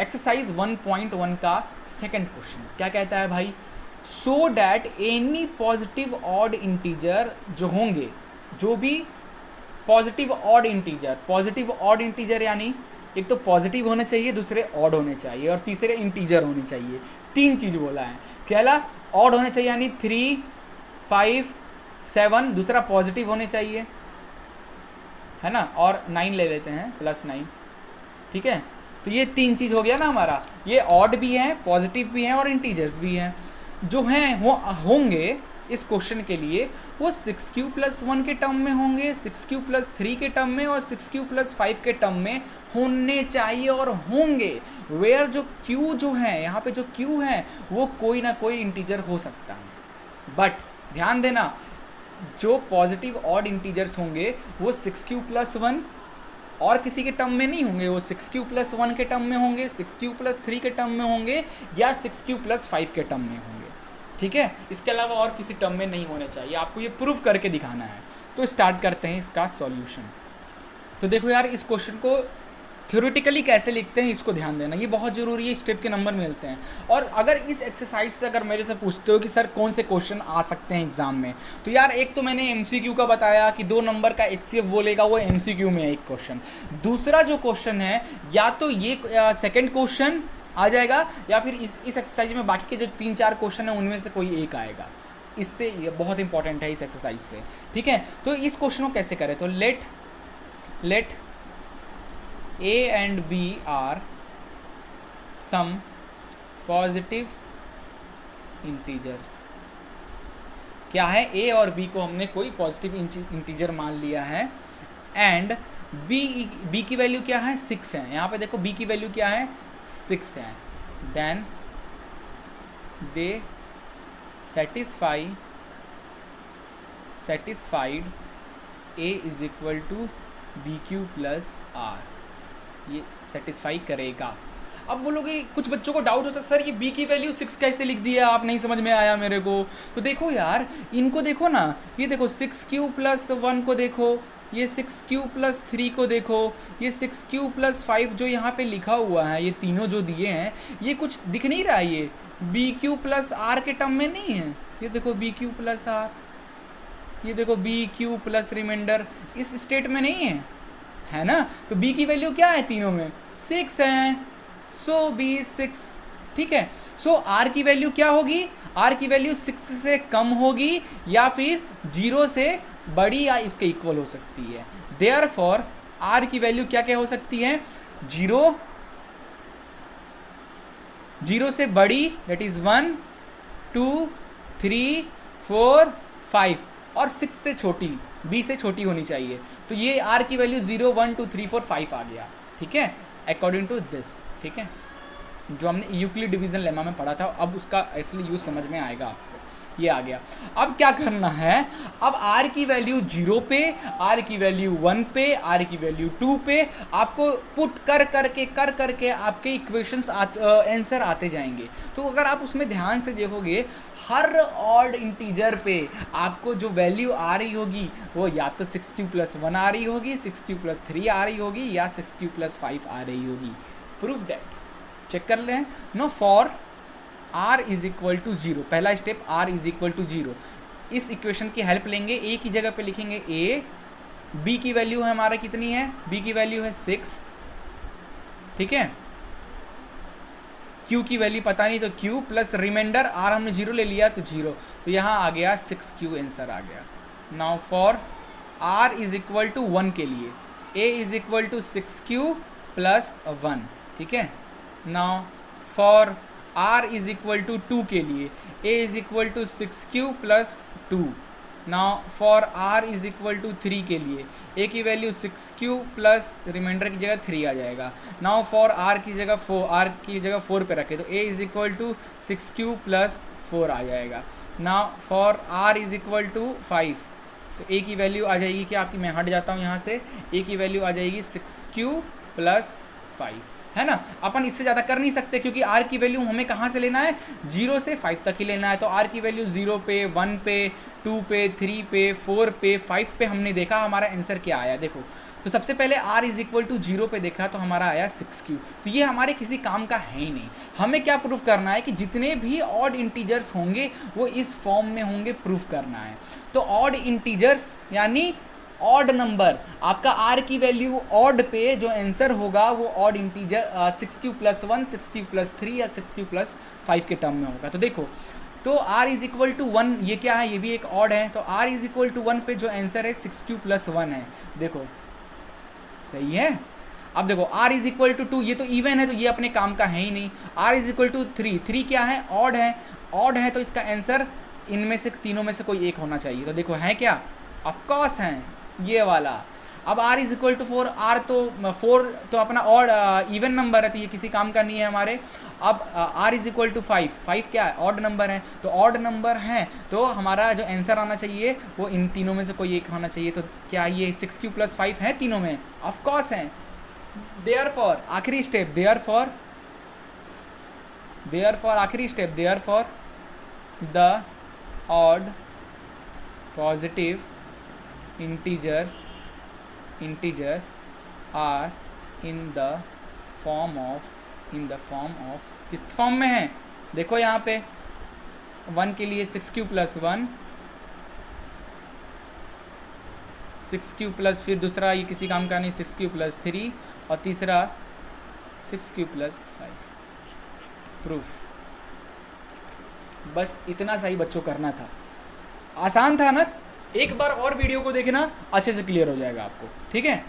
Exercise 1.1 का second question क्या कहता है भाई, so that any positive odd integer जो होंगे, जो भी पॉजिटिव ऑड इंटीजर यानी एक तो पॉजिटिव होने चाहिए, दूसरे ऑड होने चाहिए और तीसरे इंटीजर होने चाहिए। तीन चीज बोला है, कहला ऑड होने चाहिए यानी 3, 5, 7, दूसरा पॉजिटिव होने चाहिए, है ना, और 9 ले लेते हैं, +9, ठीक है। तो ये तीन चीज हो गया ना हमारा, ये ऑड भी है, पॉजिटिव भी है और इंटीजर्स भी हैं। जो हैं वो होंगे इस क्वेश्चन के लिए वो 6q+1 के टर्म में होंगे, 6q+3 के टर्म में और 6q+5 के टर्म में होने चाहिए और होंगे। वेयर जो q जो है, यहाँ पे जो q है वो कोई ना कोई इंटीजर हो सकता है, बट ध्यान देना जो पॉजिटिव ऑड इंटीजर्स होंगे वो 6q+1 और किसी के टर्म में नहीं होंगे, वो 6q+1 के टर्म में होंगे, 6q+3 के टर्म में होंगे या 6q+5 के टर्म में होंगे, ठीक है। इसके अलावा और किसी टर्म में नहीं होने चाहिए, आपको ये प्रूव करके दिखाना है। तो स्टार्ट करते हैं इसका सॉल्यूशन। तो देखो यार, इस क्वेश्चन को थ्योरेटिकली कैसे लिखते हैं इसको ध्यान देना, ये बहुत ज़रूरी है, स्टेप के नंबर मिलते हैं। और अगर इस एक्सरसाइज से अगर मेरे से पूछते हो कि सर कौन से क्वेश्चन आ सकते हैं एग्जाम में, तो यार एक तो मैंने MCQ का बताया कि 2 नंबर का HCF बोलेगा, वो MCQ में है एक क्वेश्चन। दूसरा जो क्वेश्चन है या तो ये सेकेंड क्वेश्चन आ जाएगा या फिर इस एक्सरसाइज में बाकी के जो 3-4 क्वेश्चन है उनमें से कोई एक आएगा। इससे ये बहुत इंपॉर्टेंट है इस एक्सरसाइज से, ठीक है। तो इस क्वेश्चन को कैसे करें, तो late A and B are some positive integers। क्या है, A और B को हमने कोई पॉजिटिव इंटीजर मान लिया है एंड B की वैल्यू क्या है, 6 है। यहाँ पे देखो B की वैल्यू क्या है, 6 है। Then they satisfied A is equal to BQ+R, ये सेटिस्फाई करेगा। अब बोलोगे, कुछ बच्चों को डाउट हो सकता सर ये B की वैल्यू 6 कैसे लिख दिया आप, नहीं समझ में आया मेरे को। तो देखो यार, इनको देखो ना, ये देखो 6q+1 को देखो, ये 6q+3 को देखो, ये 6q+5 जो यहाँ पे लिखा हुआ है, ये तीनों जो दिए हैं ये कुछ दिख नहीं रहा है, ये BQ+R के टर्म में नहीं है। ये देखो BQ+R, ये देखो BQ प्लस रिमाइंडर, इस स्टेट में नहीं है ना। तो B की वैल्यू क्या है, तीनों में 6 है, सो B 6, ठीक है। सो R की वैल्यू क्या होगी, R की वैल्यू 6 से कम होगी या फिर 0 से बड़ी या इसके इक्वल हो सकती है। देयरफॉर R की वैल्यू क्या क्या हो सकती है, 0 से बड़ी, दैट इज 1, 2, 3, 4, 5 और 6 से छोटी, B से छोटी होनी चाहिए। तो ये R की वैल्यू 0, 1, 2, 3, 4, 5 आ गया, ठीक है, अकॉर्डिंग टू दिस, ठीक है, जो हमने यूक्लिड डिवीजन लेमा में पढ़ा था। अब उसका असली यूज समझ में आएगा आपको, ये आ गया। अब क्या करना है, अब R की वैल्यू 0 पे, R की वैल्यू 1 पे, R की वैल्यू 2 पे आपको पुट कर करके आपके इक्वेशंस आंसर आते जाएंगे। तो अगर आप उसमें ध्यान से देखोगे, हर ऑड इंटीजर पे आपको जो वैल्यू आ रही होगी वो या तो 6q+1 आ रही होगी, 6q+3 आ रही होगी या 6q+5 आ रही होगी। प्रूफ दैट, चेक कर लें। Now for R is equal to 0, पहला step R is equal to 0, इस इक्वेशन की हेल्प लेंगे। A की जगह पे लिखेंगे A, B की वैल्यू है हमारा कितनी है, B की वैल्यू है 6, ठीक है। Q की वैल्यू पता नहीं तो Q प्लस रिमाइंडर R हमने 0 ले लिया तो 0, तो यहाँ आ गया 6Q आंसर आ गया। Now for R is equal to 1 के लिए A is equal to 6Q+1, ठीक है। Now for R is equal to 2 के लिए A is equal to 6Q+2। Now for R is equal to 3 के लिए A की वैल्यू 6Q प्लस रिमाइंडर की जगह 3 आ जाएगा। नाउ फॉर R की जगह 4 पे रखे तो A is equal to 6Q+4 आ जाएगा। Now for R is equal to 5, तो A की वैल्यू आ जाएगी क्या आपकी, मैं हट जाता हूँ यहाँ से, A की वैल्यू आ जाएगी 6Q+5, है ना। अपन इससे ज़्यादा कर नहीं सकते क्योंकि R की वैल्यू हमें कहाँ से लेना है, 0 से 5 तक ही लेना है। तो R की वैल्यू 0 पे, 1 पे, 2 पे, 3 पे, 4 पे, 5 पे हमने देखा हमारा आंसर क्या आया। देखो तो सबसे पहले r इज इक्वल टू 0 पे देखा तो हमारा आया 6 तो ये हमारे किसी काम का है ही नहीं। हमें क्या प्रूफ करना है कि जितने भी ऑड इंटीजर्स होंगे वो इस फॉर्म में होंगे, प्रूफ करना है। तो ऑड इंटीजर्स यानी ऑड नंबर, आपका r की वैल्यू ऑड पे जो आंसर होगा वो ऑड इंटीजर 6 प्लस 1, 6 प्लस 3 या 6 प्लस 5 के टर्म में होगा। तो देखो, तो r इज इक्वल टू 1, ये क्या है, ये भी एक ऑड है। तो r इज इक्वल टू 1 पे जो आंसर है 6 प्लस 1 है। देखो सही है। अब देखो r इज इक्वल टू 2, ये तो इवन है तो ये अपने काम का है ही नहीं। r इज इक्वल टू 3, 3 क्या है, ऑड है। ऑड है तो इसका आंसर इनमें से तीनों में से कोई एक होना चाहिए। तो देखो है क्या, ऑफकोर्स है ये वाला। अब r is equal to 4, r तो 4 तो अपना ऑड इवन नंबर है तो ये किसी काम का नहीं है हमारे। अब r इज इक्वल टू 5, 5 क्या है, ऑड नंबर है। तो ऑड नंबर है तो हमारा जो आंसर आना चाहिए वो इन तीनों में से कोई एक होना चाहिए। तो क्या ये 6 प्लस 5 है तीनों में, ऑफकोर्स है। देयरफॉर आखिरी स्टेप, देयरफॉर आखिरी step, therefore the odd positive integers are in the form of किस फॉर्म में है, देखो यहाँ पे 1 के लिए 6 प्लस 1, 6 प्लस, फिर दूसरा ये किसी काम का नहीं 6 प्लस 3 और तीसरा 6 प्लस 5। प्रूफ बस इतना सही बच्चों करना था, आसान था ना। एक बार और वीडियो को देखना, अच्छे से क्लियर हो जाएगा आपको, ठीक है।